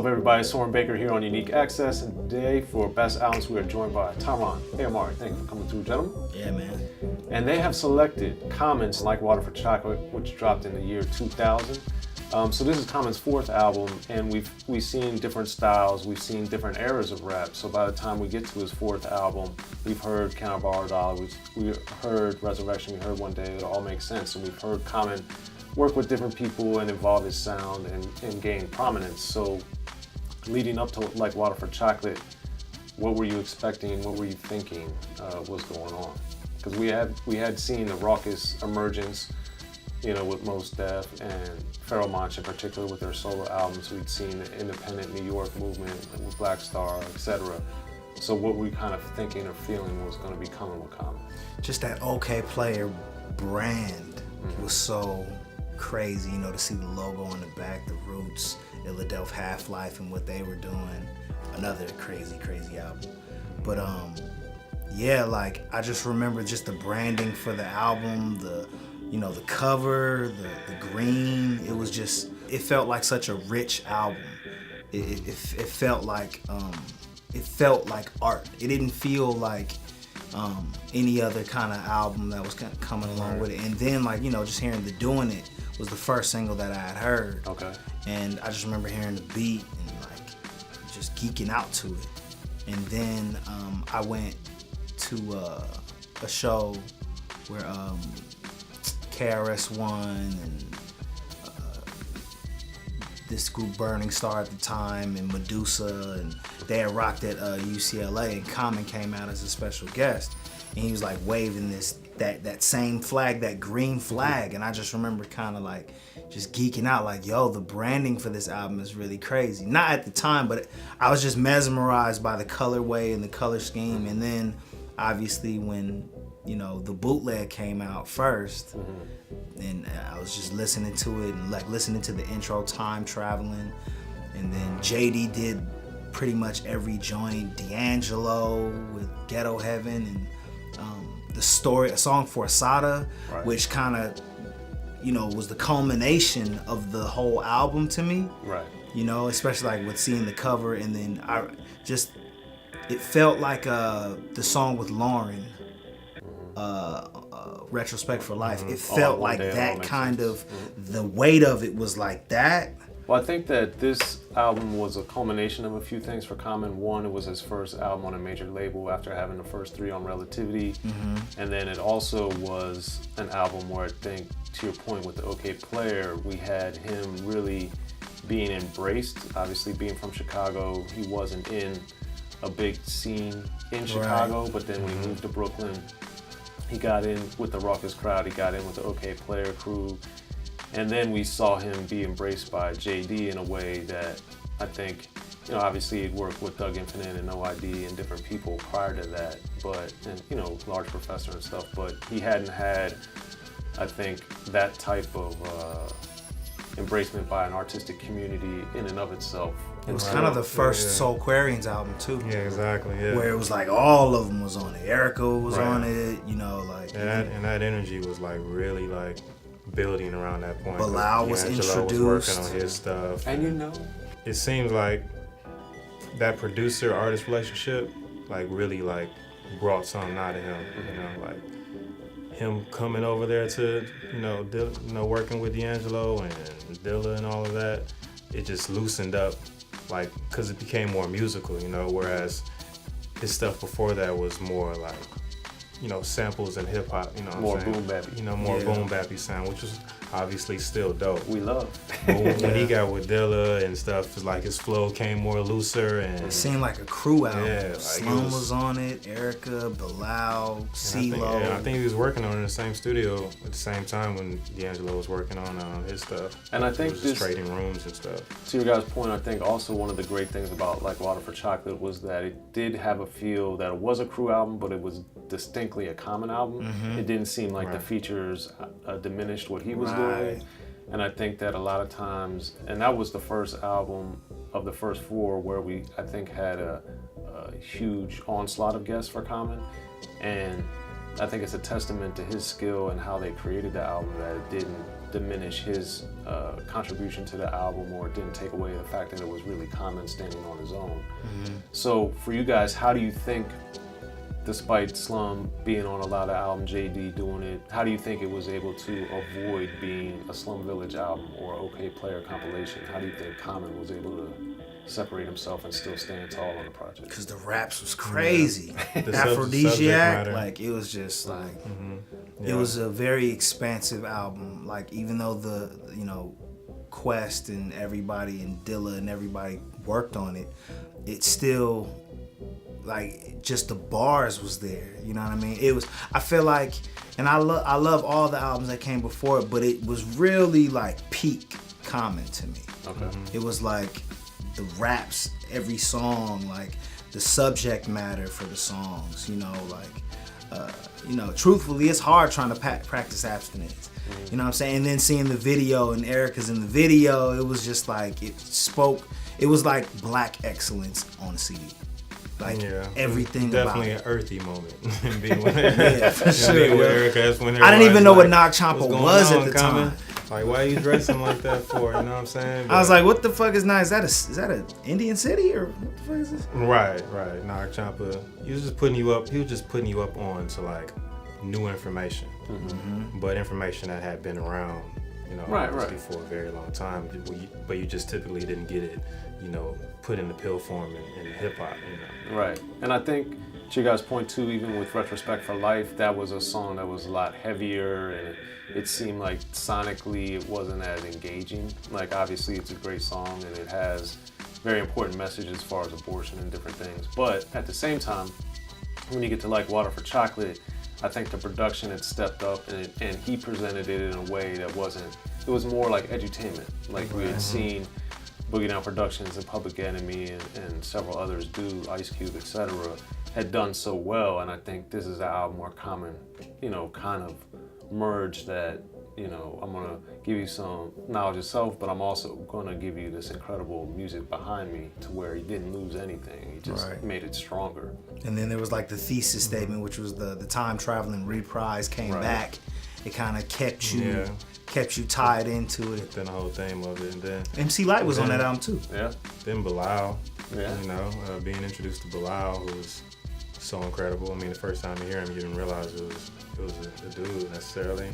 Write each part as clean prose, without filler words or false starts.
up, everybody? Soren Baker here on Unique Access, and today for Best Albums we are joined by TiRon Ayomari. Thank you for coming through, gentlemen. Yeah, man. And they have selected Common's Like Water for Chocolate, which dropped in the year 2000. So this is Common's fourth album, and we've seen different styles, we've seen different eras of rap. So by the time we get to his fourth album, we've heard Count Bar Dollar, we heard Resurrection, we heard One Day, it all makes sense, and we've heard Common work with different people and evolve his sound and gain prominence. So leading up to Like Water for Chocolate, what were you expecting, what were you thinking was going on? Because we had seen the raucous emergence, with Mos Def and Pharoah Monch in particular with their solo albums. We'd seen the independent New York movement with Black Star, etc. So what were you kind of thinking or feeling was going to be coming with Common? Just that OK Player brand was so crazy, to see the logo on the back, the Roots, Philadelphia Half-Life, and what they were doing. Another crazy album. But I just remember just the branding for the album, the cover, the green. It felt like such a rich album. It felt like art. It didn't feel like any other kind of album that was kind of coming along with it. And then just hearing the Doing It was the first single that I had heard. Okay. And I just remember hearing the beat and just geeking out to it. And then I went to a show where KRS-One and this group Burning Star at the time and Medusa, and they had rocked at UCLA, and Common came out as a special guest, and he was waving that same flag, that green flag, and I just remember kind of just geeking out, yo, the branding for this album is really crazy. Not at the time, but I was just mesmerized by the colorway and the color scheme. And then obviously when the bootleg came out first, and I was just listening to it and listening to the intro, Time Travelin', and then JD did pretty much every joint, D'Angelo with Geto Heaven, and the story, a song for Asada, which kind of was the culmination of the whole album to me. Right. Especially with seeing the cover, and then it felt like the song with Lauren, Retrospect for Life. It felt like that kind of, the weight of it was like that. Well, I think that this album was a culmination of a few things for Common. One, it was his first album on a major label after having the first three on Relativity. And then it also was an album where I think, to your point with the OK Player, we had him really being embraced. Obviously, being from Chicago, he wasn't in a big scene in Chicago, but then when he moved to Brooklyn, he got in with the raucous crowd, he got in with the OK Player crew, and then we saw him be embraced by JD in a way that I think, obviously he'd worked with Doug Infinite and No ID and different people prior to that, and Large Professor and stuff, but he hadn't had, I think, that type of embracement by an artistic community in and of itself. It was kind of the first Aquarians album too. Yeah, exactly. Yeah. Where it was all of them was on it. Erica was on it. And that energy was really building around that point. Bilal was introduced. Was working on his stuff. And it seems like that producer-artist relationship really brought something out of him. Him coming over there to working with D'Angelo and Dilla and all of that, it just loosened up, because it became more musical, whereas his stuff before that was more samples and hip hop, more boom bappy, boom bappy sound, which was obviously still dope. We love. But when he got with Dilla and stuff, it's his flow came more looser, and it seemed like a crew album. Yeah, Slum was on it, Erica, Bilal, CeeLo. I think he was working on it in the same studio at the same time when D'Angelo was working on his stuff. And I think was just trading rooms and stuff. To your guys' point, I think also one of the great things about Like Water for Chocolate was that it did have a feel that it was a crew album, but it was distinctly a Common album. It didn't seem like the features diminished what he was doing. And I think that a lot of times, and that was the first album of the first four where we, I think, had a huge onslaught of guests for Common. And I think it's a testament to his skill and how they created the album that it didn't diminish his contribution to the album, or it didn't take away the fact that it was really Common standing on his own. So for you guys, how do you think, despite Slum being on a lot of albums, JD doing it, how do you think it was able to avoid being a Slum Village album or OK Player compilation? How do you think Common was able to separate himself and still stand tall on the project? Because the raps was crazy. The Aphrodisiac, matter. like it was just like it was a very expansive album. Like even though the Quest and everybody and Dilla and everybody worked on it, it still like just the bars was there. You know what I mean? It was. I feel like, and I love all the albums that came before it, but it was really like peak Common to me. Okay. It was like the raps, every song, like the subject matter for the songs, truthfully, it's hard trying to practice abstinence. You know what I'm saying? And then seeing the video and Erica's in the video, it was just like, it was like black excellence on a CD. Like everything definitely about an earthy moment. Being with Erica. Yeah, for sure. With Erica, when I didn't even know what like, Knock Chomper what's was going at on, the Common? time. Like, why are you dressing like that for? You know what I'm saying? I was like, what the fuck is Knock? Is that an Indian city or what the fuck is this? Right. Knock Chomper. He was just putting you up on to like new information, but information that had been around, obviously for a very long time. But you just typically didn't get it, put in the pill form in hip hop. Right. And I think to you guys' point too, even with Retrospect for Life, that was a song that was a lot heavier, and it seemed like sonically it wasn't as engaging. Like obviously it's a great song and it has very important messages as far as abortion and different things. But at the same time, when you get to like Water for Chocolate, I think the production had stepped up and he presented it in a way that it was more like edutainment. Like we had seen Boogie Down Productions and Public Enemy and several others do, Ice Cube, etc., had done so well. And I think this is an album where Common, kind of merged that, I'm gonna give you some knowledge of self, but I'm also gonna give you this incredible music behind me, to where he didn't lose anything. He just made it stronger. And then there was like the thesis statement, which was the Time Travelin reprise came back. It kind of kept you tied into it. Then the whole theme of it, and then MC Lyte was on that album too. Yeah. Then Bilal. Yeah. Being introduced to Bilal, who was so incredible. I mean, the first time you hear him, you didn't realize it was a dude necessarily.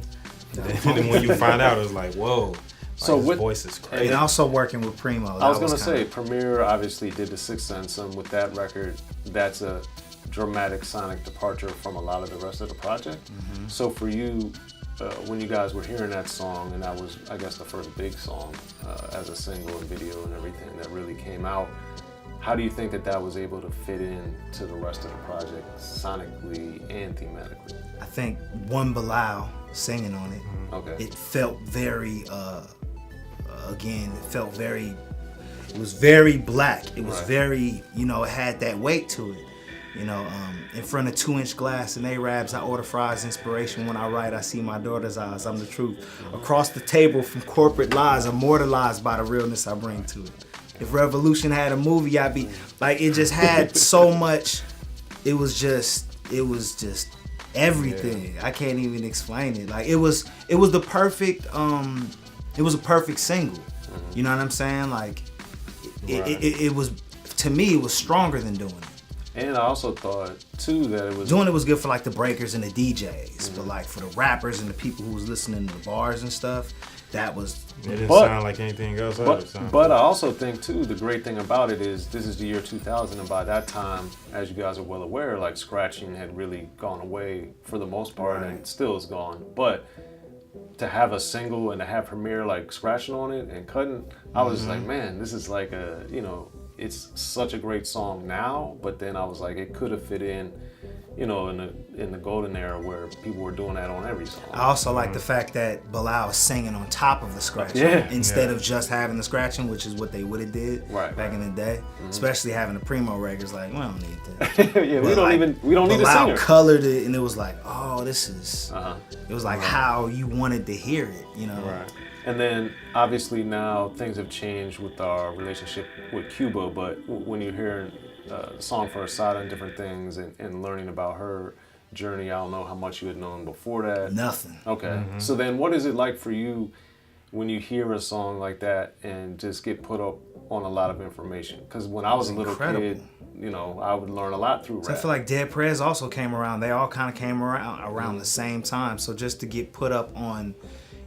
And then when you find out, it was like, whoa. So his voice is crazy. And also working with Primo. I was gonna say, Premier obviously did the Sixth Sense, and with that record, that's a dramatic sonic departure from a lot of the rest of the project. So for you, when you guys were hearing that song, and that was, I guess, the first big song as a single and video and everything that really came out, how do you think that was able to fit in to the rest of the project sonically and thematically? I think one Bilal singing on it. Okay. It felt very, it was very black. It was very, it had that weight to it. In front of 2-inch glass and Arabs, I order fries, inspiration. When I write, I see my daughter's eyes. I'm the truth. Across the table from corporate lies, immortalized by the realness I bring to it. If Revolution had a movie, I'd be like, it just had so much. It was just everything. I can't even explain it. Like it was the perfect, it was a perfect single. You know what I'm saying? Like it was, to me, it was stronger than Doing It. And I also thought too that it was Doing It was good for like the breakers and the DJs, but like for the rappers and the people who was listening to the bars and stuff, that was. It didn't sound like anything else. But I also think too, the great thing about it is this is the year 2000, and by that time, as you guys are well aware, like scratching had really gone away for the most part, and it still is gone. But to have a single and to have Premier like scratching on it and cutting, I was like, man, this is like a, it's such a great song now, but then I was like, it could have fit in, in the golden era where people were doing that on every song. I also like the fact that Bilal was singing on top of the scratching instead of just having the scratching, which is what they would have did back in the day. Especially having the Primo records, like, we don't need that. We don't need a singer. Bilal colored it, and it was like, oh, this is. It was like how you wanted to hear it, Right. And then obviously now things have changed with our relationship with Cuba, but when you're hearing the song for Asada and different things and learning about her, journey. I don't know how much you had known before that. Nothing. Okay. So then what is it like for you when you hear a song like that and just get put up on a lot of information? Because when I was a little kid, you know, I would learn a lot through rap. So I feel like Dead Prez also came around. They all kind of came around the same time. So just to get put up on,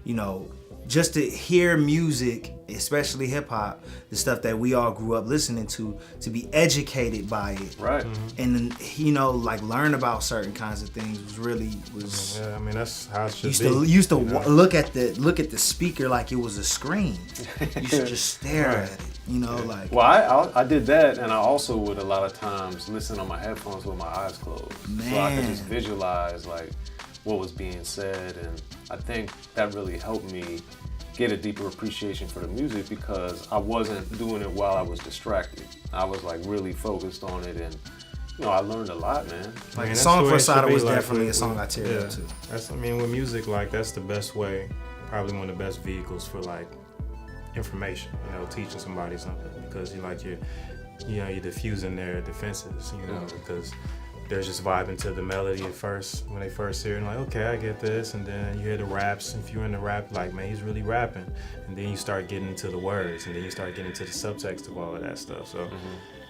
you know, just to hear music, especially hip hop, the stuff that we all grew up listening to be educated by it, Right. and then, you know, like learn about certain kinds of things was. Yeah, I mean that's how it should Used to be. You know? look at the speaker like it was a screen. You should just stare at it, you know, like. Well, I did that, and I also would a lot of times listen on my headphones with my eyes closed, so I could just visualize like what was being said, and I think that really helped me get a deeper appreciation for the music because I wasn't doing it while I was distracted. I was like really focused on it, and you know, I learned a lot, man. Like the song for Asada was definitely a song I teared up to. That's, I mean, with music, like that's the best way, probably one of the best vehicles for like information. You know, teaching somebody something because you're diffusing their defenses. You know, because they're just vibing to the melody at first when they first hear it, and like, okay, I get this, and then you hear the raps. If you're in the rap, like, man, he's really rapping, and then you start getting into the words, and then you start getting into the subtext of all of that stuff. So,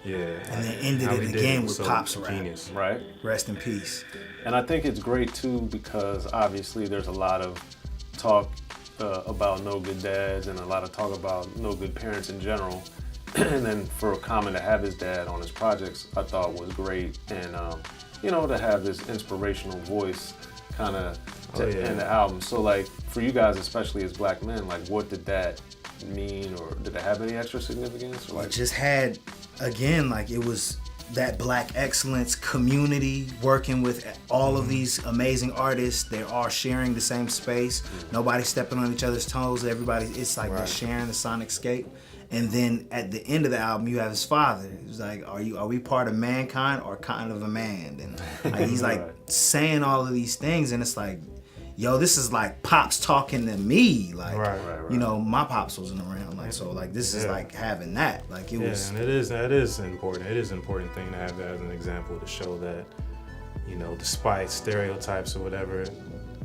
yeah. And then ended it again with Pop's rap. Genius. Right. Rest in peace. And I think it's great too because obviously there's a lot of talk about no good dads and a lot of talk about no good parents in general. And then for Common to have his dad on his projects, I thought was great. And, you know, to have this inspirational voice kind of in the album. So, like, for you guys, especially as black men, like, what did that mean? Or did it have any extra significance? Or, like, it just had, again, like, it was that black excellence community working with all of these amazing artists. They are sharing the same space. Nobody's stepping on each other's toes. Everybody, it's like they're sharing the sonic scape. And then at the end of the album, you have his father. He's like, are we part of mankind or kind of a man? And like, he's like saying all of these things, and it's like, yo, this is like Pops talking to me. Like, you know, my Pops wasn't around. Like, so like this is like having that. Like it was. And that is important. It is an important thing to have that as an example to show that, you know, despite stereotypes or whatever,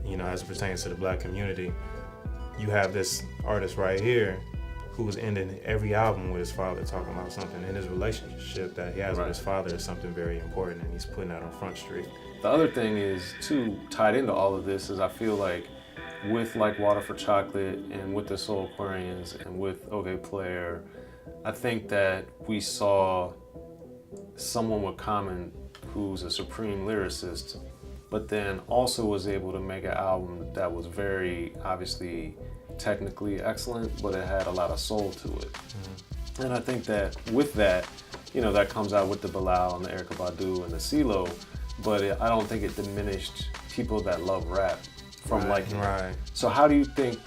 you know, as it pertains to the black community, you have this artist right here who was ending every album with his father talking about something, and his relationship that he has with his father is something very important, and he's putting that on Front Street. The other thing is, too, tied into all of this is I feel like with like Water for Chocolate and with the Soul Aquarians and with OK Player, I think that we saw someone with Common who's a supreme lyricist, but then also was able to make an album that was very obviously technically excellent, but it had a lot of soul to it. And I think that with that, you know, that comes out with the Bilal and the Erykah Badu and the CeeLo, but I don't think it diminished people that love rap from liking it. So how do you think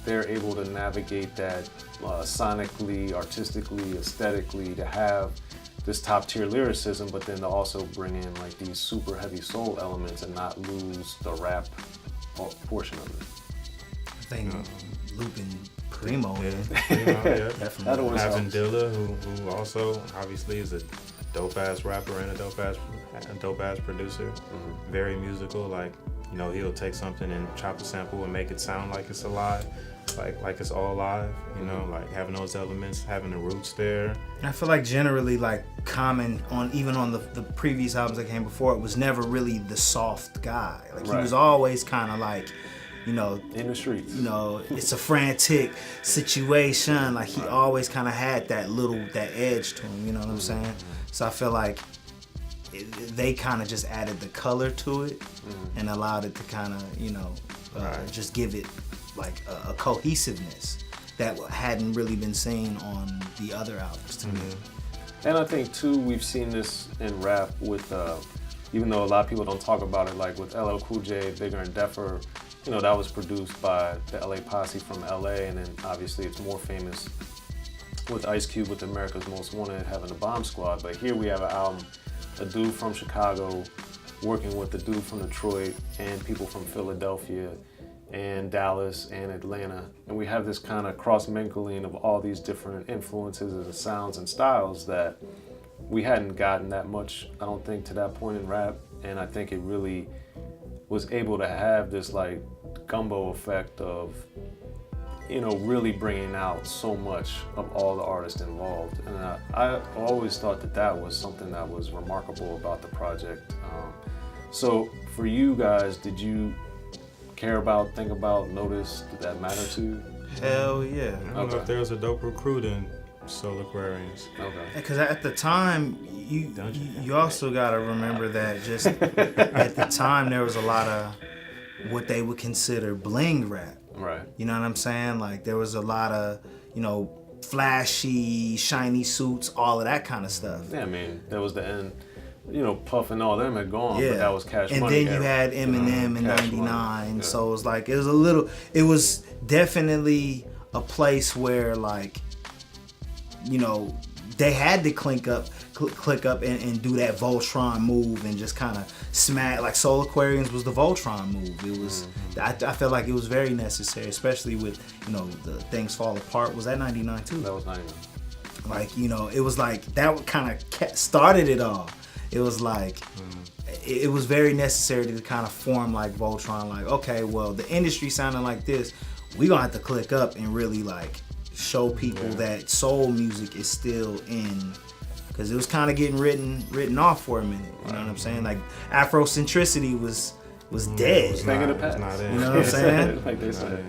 they're able to navigate that sonically, artistically, aesthetically, to have this top tier lyricism, but then to also bring in like these super heavy soul elements and not lose the rap portion of it? I think looping Primo. Definitely. Having Dilla, who also obviously is a dope ass rapper and a dope ass producer. Very musical. Like, you know, he'll take something and chop a sample and make it sound like it's alive, like it's all live. You know, like having those elements, having the roots there. I feel like generally, like Common on the previous albums that came before, it was never really the soft guy. Like he was always kind of like, you know, in the streets. You know, it's a frantic situation. Like he always kind of had that edge to him. You know what I'm saying? So I feel like they kind of just added the color to it and allowed it to kind of, you know, just give it like a cohesiveness that hadn't really been seen on the other albums to me. And I think too, we've seen this in rap with, even though a lot of people don't talk about it, like with LL Cool J, Bigger and Deffer. You know, that was produced by the LA Posse from LA, and then obviously it's more famous with Ice Cube with America's Most Wanted having the Bomb Squad. But here we have an album, a dude from Chicago working with a dude from Detroit and people from Philadelphia and Dallas and Atlanta. And we have this kind of cross-mingling of all these different influences and sounds and styles that we hadn't gotten that much, I don't think, to that point in rap. and I think it really was able to have this like gumbo effect of, you know, really bringing out so much of all the artists involved. And I always thought that was something that was remarkable about the project. So for you guys, did you care about, think about, notice, did that matter to you? Hell yeah. I don't know if there was a dope recruit in Soul Aquarians. Okay. Because at the time, you also got to remember that just at the time there was a lot of what they would consider bling rap. Right. You know what I'm saying? Like there was a lot of, you know, flashy, shiny suits, all of that kind of stuff. Yeah, I mean, that was the end. You know, Puff and all them had gone, Yeah. but that was Cash and Money. And then you had Eminem in Cash '99, Money. Yeah. so it was like it was definitely a place where like, you know, they had to click up and do that Voltron move and just kind of smack. Like Soul Aquarians was the Voltron move. It was I felt like it was very necessary, especially with, you know, the Things Fall Apart. Was that '99 too? That was 99. Like, you know, it was like that kind of started it all. It was like it was very necessary to kind of form like Voltron. Like, okay, well, the industry sounding like this, we gonna have to click up and really like show people that soul music is still in, because it was kind of getting written off for a minute. You know what I'm saying? Like Afrocentricity was dead. Thing of the past. You know what I'm saying? Like they said.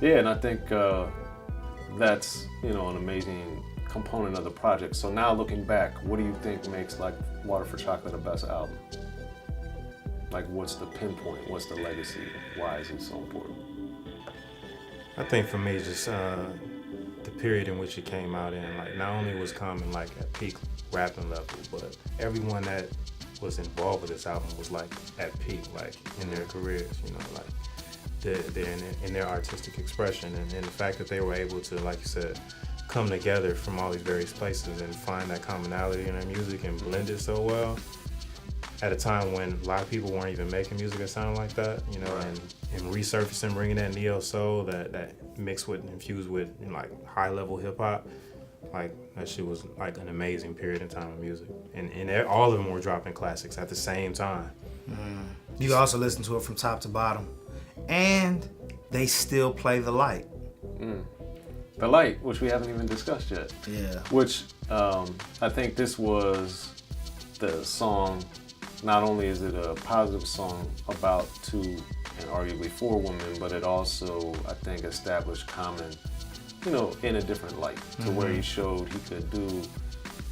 Yeah, and I think that's, you know, an amazing component of the project. So now looking back, what do you think makes like Water for Chocolate a best album? Like what's the pinpoint? What's the legacy? Why is it so important? I think for me, just the period in which it came out in. Like not only was Common like at peak rapping level, but everyone that was involved with this album was like at peak, like in their careers. You know, like they're in their artistic expression, and the fact that they were able to, like you said, come together from all these various places and find that commonality in their music and blend it so well at a time when a lot of people weren't even making music that sounded like that, you know, and resurfacing, bringing that neo soul that mixed with, infused with, you know, like high level hip hop. Like that shit was like an amazing period in time of music, and all of them were dropping classics at the same time. You can also listen to it from top to bottom, and they still play The Light. The Light, which we haven't even discussed yet. Yeah. Which I think this was the song. Not only is it a positive song about two and arguably four women, but it also, I think, established Common, you know, in a different light, to where he showed he could do.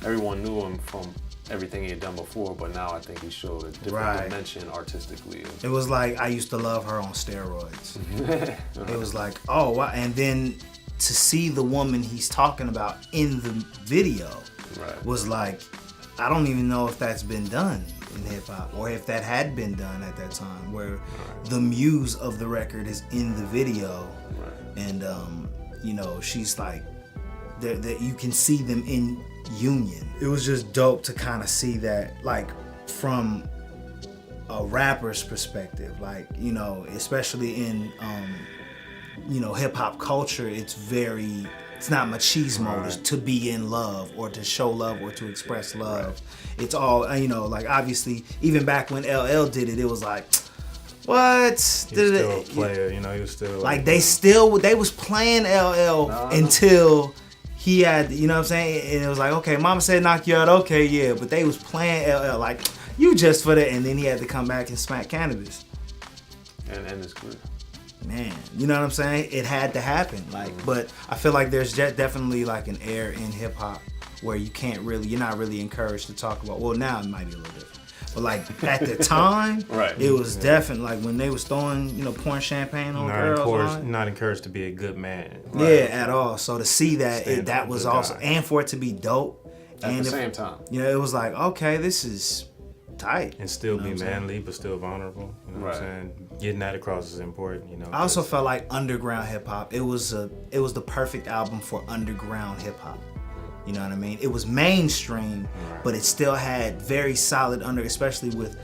Everyone knew him from everything he had done before, but now I think he showed a different dimension artistically. It was like I used to love her on steroids. It was like, oh wow, and then to see the woman he's talking about in the video was like, I don't even know if that's been done in hip hop, or if that had been done at that time, where the muse of the record is in the video, and you know, she's like, that you can see them in union. It was just dope to kind of see that, like, from a rapper's perspective, like, you know, especially in you know, hip hop culture, it's not machismo to be in love or to show love or to express love. It's all, you know, like obviously even back when LL did it, it was like, what? He was still a player, you know, he was still like they was playing LL until he had, you know what I'm saying? And it was like, okay, mama said knock you out, okay, yeah, but they was playing LL like, you just for that, and then he had to come back and smack Cannabis. And end his career. Man, you know what I'm saying? It had to happen. Like, but I feel like there's definitely like an air in hip hop where you're not really encouraged to talk about. Well, now it might be a little different, but like at the time, it was definitely like when they was throwing, you know, pouring champagne on girls. Not encouraged to be a good man. Yeah, at all. So to see that, that was awesome, and for it to be dope at the same time. You know, it was like, okay, this is tight. And still be manly, but still vulnerable. You know what I'm saying? Getting that across is important, you know. I also felt like underground hip hop, it was the perfect album for underground hip hop. You know what I mean? It was mainstream, but it still had very solid especially with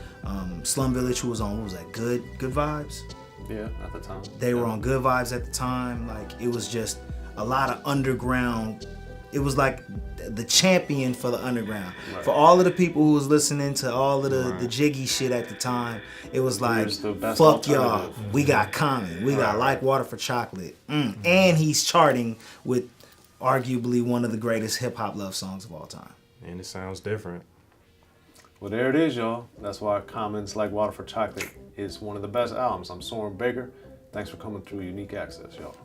Slum Village, who was on, what was that, Good Vibes? Yeah, at the time. They were on Good Vibes at the time. Like, it was just a lot of underground it was like the champion for the underground. Right. For all of the people who was listening to all of the Right. jiggy shit at the time, it was like, was the best fuck y'all, alternative. we got Common, we got Right. Like Water for Chocolate. And he's charting with arguably one of the greatest hip hop love songs of all time. And it sounds different. Well, there it is, y'all. That's why Common's Like Water for Chocolate is one of the best albums. I'm Soren Baker. Thanks for coming through Unique Access, y'all.